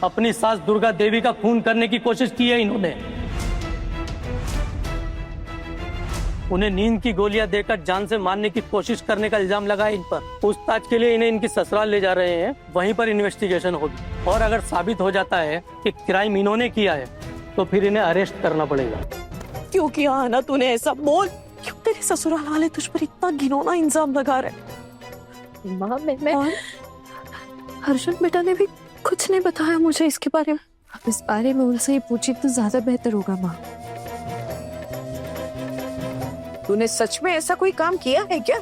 अपनी सास दुर्गा देवी का खून करने की कोशिश की है इन्होंने। उन्हें नींद की गोलियां देकर जान से मारने की कोशिश करने का इल्जाम लगा है इन पर। पूछताछ के लिए इन्हें इनकी ससुराल ले जा रहे हैं, वहीं पर इन्वेस्टिगेशन होगी और अगर साबित हो जाता है कि क्राइम इन्होंने किया है तो फिर इन्हें अरेस्ट करना पड़ेगा। क्यों किया आना तूने ऐसा? बोल, क्यों तेरे ससुराल वाले तुझ पर इतना घिनौना इल्जाम लगा रहे? माँ मैं अर्जुन बेटा ने भी कुछ नहीं बताया मुझे इसके बारे में। आप इस बारे में उनसे ही पूछी तो ज्यादा बेहतर होगा माँ। तूने सच में ऐसा कोई काम किया है क्या?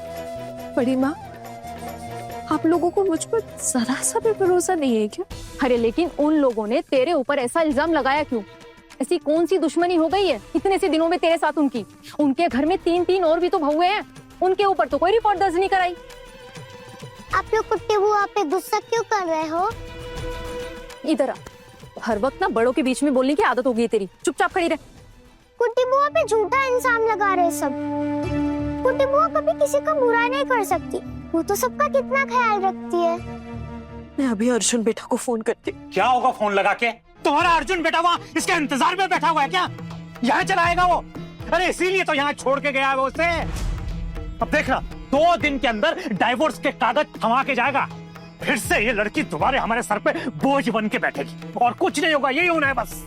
बड़ी माँ, आप लोगों को मुझ पर जरा सा भी भरोसा नहीं है क्या? अरे लेकिन उन लोगों ने तेरे ऊपर ऐसा इल्जाम लगाया क्यों? ऐसी कौन सी दुश्मनी हो गई है इतने से दिनों में तेरे साथ उनकी? उनके घर में 3 और भी तो बहुए हैं, उनके ऊपर तो कोई रिपोर्ट दर्ज नहीं कराई। आप लोग कुट्टी बुआ पे गुस्सा क्यों कर रहे हो? इधर आ, हर वक्त ना बड़ों के बीच में बोलने की आदत हो गई है तेरी। चुपचाप खड़ी रह। कुट्टी बुआ पे झूठा इल्जाम लगा रहे सब। कुट्टी बुआ कभी किसी का बुरा नहीं कर सकती, वो तो सबका कितना ख्याल रखती है। मैं अभी अर्जुन बेटा को फोन करती हूँ। क्या होगा फोन लगा के? तुम्हारा अर्जुन बेटा वहाँ इसके इंतजार में बैठा हुआ है क्या? यहाँ चला आएगा वो? अरे इसीलिए तो यहाँ छोड़ के गया है वो उसे। अब देखना 2 दिन के अंदर डाइवोर्स के कागज थमा के जाएगा, फिर से ये लड़की दोबारा हमारे सर पे बोझ बन के बैठेगी और कुछ नहीं होगा, यही होना है बस।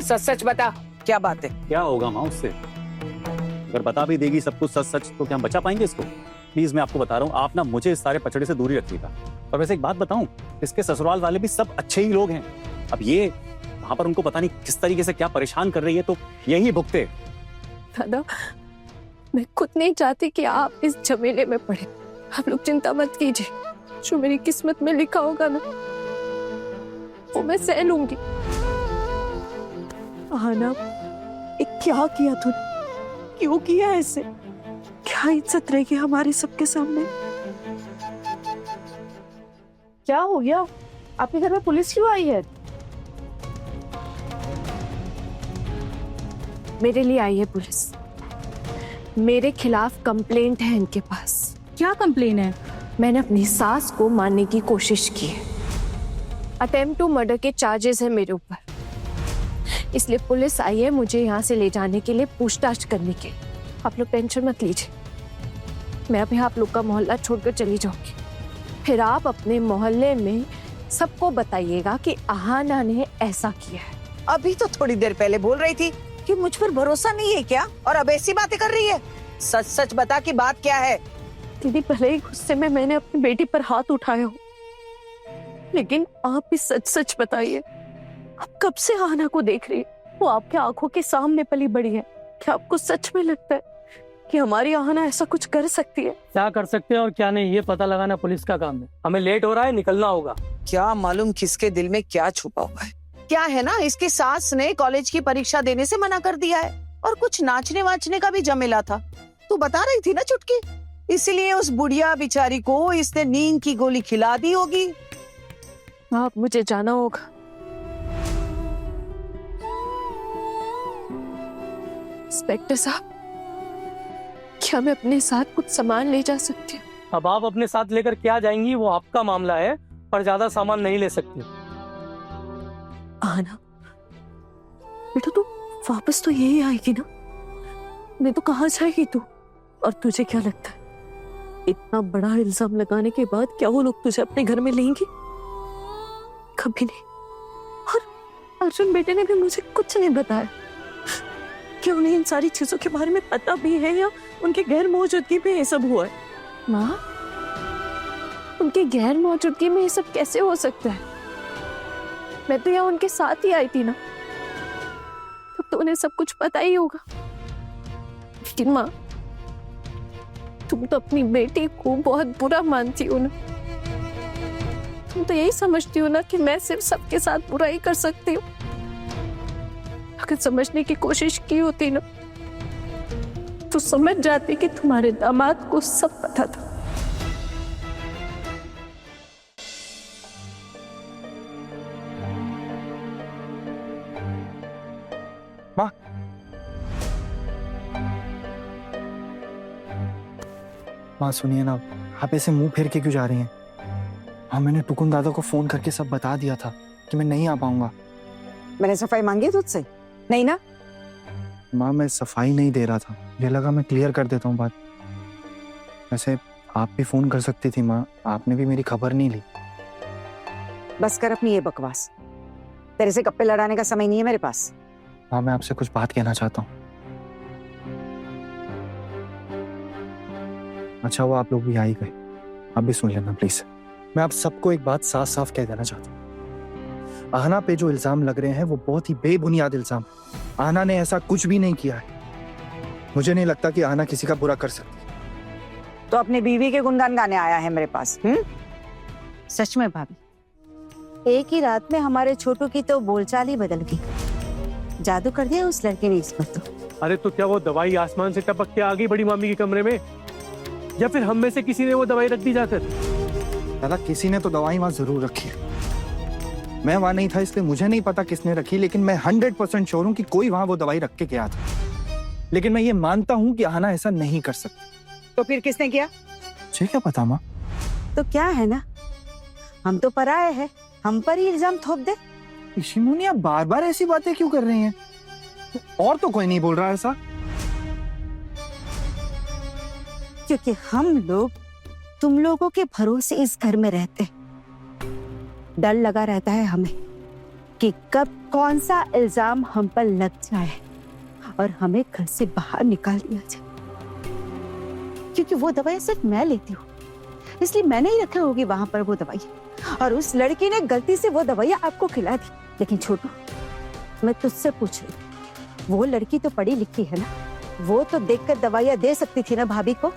सच सच बता, क्या बात है? क्या होगा माँ उससे? अगर बता भी देगी सब कुछ सच सच तो क्या हम बचा पाएंगे इसको? प्लीज मैं आपको बता रहा हूँ, आप ना मुझे इस सारे पचड़े से दूरी रखिएगा। और वैसे एक बात बताऊं, इसके ससुराल वाले भी सब अच्छे ही लोग हैं। अब ये वहां पर उनको पता नहीं किस तरीके से क्या परेशान कर रही है, तो यही भुगते। दादा, मैं खुद नहीं चाहती कि आप इस झमेले में पड़े। आप लोग चिंता मत कीजिए, जो मेरी किस्मत में लिखा होगा ना वो मैं सह लूंगी। आना, ये क्या किया तूने? क्यों किया ऐसे? क्या इज्जत रहेगी हमारे सबके सामने? क्या हो गया? आपके घर में पुलिस क्यों आई है? मेरे लिए आई है पुलिस। मेरे खिलाफ कंप्लेंट है इनके पास। क्या कंप्लेन है? मैंने अपनी सास को मारने की कोशिश की है। अटेम्प्ट टू मर्डर के चार्जेस है मेरे ऊपर, इसलिए पुलिस आई है मुझे यहाँ से ले जाने के लिए, पूछताछ करने के। आप लोग टेंशन मत लीजिए, मैं अभी आप लोग का मोहल्ला छोड़कर चली जाऊंगी। फिर आप अपने मोहल्ले में सबको बताइएगा कि आहाना ने ऐसा किया है। अभी तो थोड़ी देर पहले बोल रही थी कि मुझ पर भरोसा नहीं है क्या, और अब ऐसी बातें कर रही है। सच सच बता कि बात क्या है? दीदी, भले ही गुस्से में मैंने अपनी बेटी पर हाथ उठाया हो, लेकिन आप भी सच सच बताइए, आप कब से आहाना को देख रही है? वो आपके आंखों के सामने पली बड़ी है। क्या आपको सच में लगता है कि हमारी आहाना ऐसा कुछ कर सकती है? क्या कर सकते हैं और क्या नहीं, ये पता लगाना पुलिस का काम है। हमें लेट हो रहा है, निकलना होगा। क्या मालूम किसके दिल में क्या छुपा हुआ है। क्या है ना, इसकी सास ने कॉलेज की परीक्षा देने से मना कर दिया है और कुछ नाचने वाचने का भी जमेला था। तू बता रही थी ना चुटकी, इसीलिए उस बुढ़िया बेचारी को इसने नींद की गोली खिला दी होगी। आप मुझे जाना होगा। इंस्पेक्टर साहब, क्या मैं अपने साथ कुछ सामान ले जा सकती हूँ? अब आप अपने साथ लेकर क्या जाएंगी वो आपका मामला है, पर ज्यादा सामान नहीं ले सकती। आना बेटा, तू वापस तो यही आएगी ना? नहीं तो कहाँ जाएगी तू? और तुझे क्या लगता है, इतना बड़ा इल्जाम लगाने के बाद क्या वो लोग तुझे अपने घर में लेंगे? कभी नहीं। और अर्जुन बेटे ने भी मुझे कुछ नहीं बताया। क्या उन्हें इन सारी चीजों के बारे में पता भी है, या उनके गैर मौजूदगी में ये सब हुआ है? माँ, उनके गैर मौजूदगी में ये सब कैसे हो सकता है? मैं तो यहाँ उनके साथ ही आई थी ना, तब तो उन्हें सब कुछ पता ही होगा। लेकिन माँ, तुम तो अपनी बेटी को बहुत बुरा मानती हो ना। तुम तो यही समझती हो ना कि मैं सिर्फ सबके साथ बुरा ही कर सकती हूँ। अगर समझने की कोशिश की होती ना तो समझ जाती कि तुम्हारे दामाद को सब पता था। माँ, माँ सुनिए ना, आप ऐसे मुंह फेर के क्यों जा रही हैं? हाँ, मैंने टुकुन दादा को फोन करके सब बता दिया था कि मैं नहीं आ पाऊंगा। मैंने सफाई मांगी तुझसे? नहीं ना? माँ, मैं सफाई नहीं दे रहा था, मुझे लगा मैं क्लियर कर देता हूँ बात। वैसे आप भी फोन कर सकती थी माँ, आपने भी मेरी खबर नहीं ली। बस कर अपनी ये बकवास, तेरे से गप्पे लड़ाने का समय नहीं है मेरे पास। माँ, मैं आपसे कुछ बात कहना चाहता हूँ। अच्छा वो आप लोग भी आ ही गए, आप भी सुन लेना प्लीज। मैं आप सबको एक बात साफ साफ कह देना चाहता हूँ, आहना पे जो इल्जाम लग रहे हैं वो बहुत ही बेबुनियाद इल्जाम। आहना ने ऐसा कुछ भी नहीं किया है। मुझे नहीं लगता कि आहना किसी का बुरा कर सकती। तो अपनी बीवी के गुणगान गाने आया है मेरे पास। सच में भाभी, एक ही रात में हमारे छोटू की तो बोलचाल ही बदल गई। जादू कर दिया उस लड़के ने इस पर तो। अरे तो क्या वो दवाई आसमान से टपक के आ गई बड़ी मामी के कमरे में, या फिर हम में से किसी ने वो दवाई रख दी जाकर? दादा, किसी ने तो दवाई वहां जरूर रखी है। मैं वहां नहीं था इसलिए मुझे नहीं पता किसने रखी, लेकिन मैं 100% श्योर हूं कि कोई वहां वो दवाई रख के गया था। लेकिन मैं ये मानता हूं कि आहना ऐसा नहीं कर सकती। तो फिर किसने किया? मुझे क्या पता माँ। तो क्या है ना, हम तो पराये हैं, हम पर ही इल्जाम थोप दे। इशिमुनी, आप बार बार ऐसी बातें क्यों कर रही हैं? और तो कोई नहीं बोल रहा ऐसा। क्योंकि हम लोग तुम लोगों के भरोसे इस घर में रहते, डर लगा रहता है हमें कि कब कौन सा इल्जाम हम पर लग जाए और हमें घर से बाहर निकाल दिया जाए। क्योंकि वो दवाई सिर्फ मैं लेती हूँ, इसलिए मैंने ही रखी होगी वहां पर वो दवाई, और उस लड़की ने गलती से वो दवाई आपको खिला दी। लेकिन छोटू, मैं तुझसे पूछ रही हूँ, वो लड़की तो पढ़ी लिखी है ना, वो तो देखकर दवाइयां दे सकती थी ना भाभी को।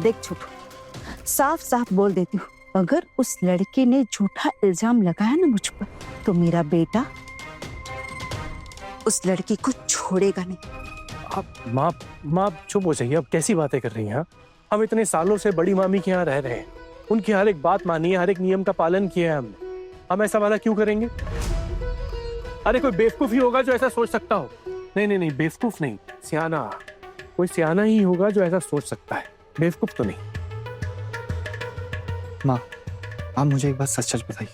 देख छोटू, साफ साफ बोल देती हूँ, अगर उस लड़के ने झूठा इल्जाम लगाया ना मुझ पर, तो मेरा बेटा उस लड़की को छोड़ेगा नहीं। आप माँ चुप हो जाइए, अब कैसी बातें कर रही हैं? हम इतने सालों से बड़ी मामी के यहाँ रह रहे हैं, उनकी हर एक बात मानी है, हर एक नियम का पालन किया है हमने। हम ऐसा वाला क्यों करेंगे? अरे कोई बेवकूफ ही होगा जो ऐसा सोच सकता हो। नहीं, बेवकूफ नहीं, सियाना, कोई सियाना ही होगा जो ऐसा सोच सकता है, बेवकूफ तो नहीं। माँ, आप मुझे एक बात सच सच बताइए,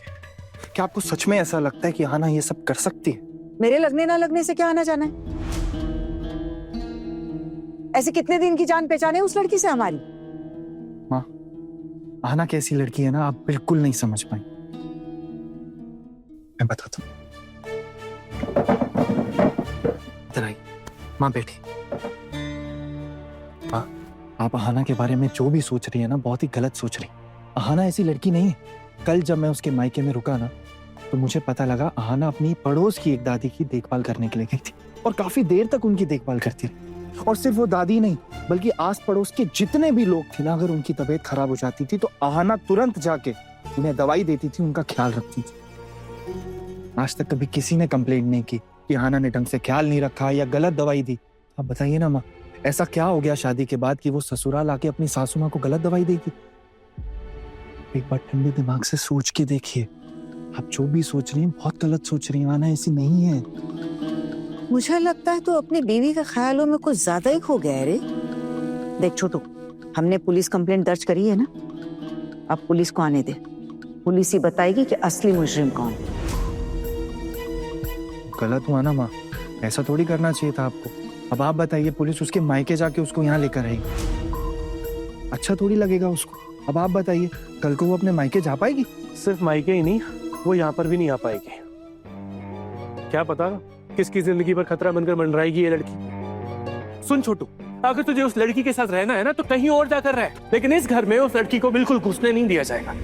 क्या आपको सच में ऐसा लगता है कि आहना ये सब कर सकती है? मेरे लगने ना लगने से क्या आना जाना है? ऐसे कितने दिन की जान पहचान है उस लड़की से हमारी? माँ, आहना कैसी लड़की है ना, आप बिल्कुल नहीं समझ पाए। मैं बताता हूँ। इधर आई माँ, बैठी। माँ, आप आहना के बारे में जो भी सोच रही है ना, बहुत ही गलत सोच रही। आहना ऐसी लड़की नहीं है। कल जब मैं उसके मायके में रुका ना, तो मुझे पता लगा आहना अपनी पड़ोस की एक दादी की देखभाल करने के लिए गई थी और काफी देर तक उनकी देखभाल करती रही। और सिर्फ वो दादी नहीं, बल्कि आस पड़ोस के जितने भी लोग थे ना, अगर उनकी तबीयत खराब हो जाती थी तो आहना तुरंत जाके उन्हें दवाई देती थी, उनका ख्याल रखती थी। आज तक कभी किसी ने कंप्लेंट नहीं की कि आहना ने ढंग से ख्याल नहीं रखा या गलत दवाई दी। आप बताइए ना माँ, ऐसा क्या हो गया शादी के बाद कि वो ससुराल आके अपनी सासू माँ को गलत दवाई देगी? एक बार ठंडे दिमाग से सोच के देखिए, आप जो भी सोच रही हैं बहुत गलत सोच रही हैं। आहना ऐसी नहीं है। मुझे लगता है तो अपनी बीवी के ख्यालों में कुछ ज्यादा ही खो गया है रे। देख छोटू, हमने पुलिस कंप्लेंट दर्ज करी है ना, अब पुलिस को आने दे, पुलिस ही बताएगी कि असली मुजरिम कौन है। गलत हुआ ना माँ, ऐसा थोड़ी करना चाहिए था आपको। अब आप बताइए, पुलिस उसके मायके जाके उसको यहाँ लेकर आएगी, अच्छा थोड़ी लगेगा उसको। अब आप बताइए, कल को वो अपने मायके जा पाएगी? सिर्फ मायके ही नहीं, वो यहाँ पर भी नहीं आ पाएगी। क्या पता किसकी जिंदगी पर खतरा बनकर मंडराएगी ये लड़की। सुन छोटू, अगर तुझे उस लड़की के साथ रहना है ना, तो कहीं और जाकर रह, लेकिन इस घर में उस लड़की को बिल्कुल घुसने नहीं दिया जाएगा।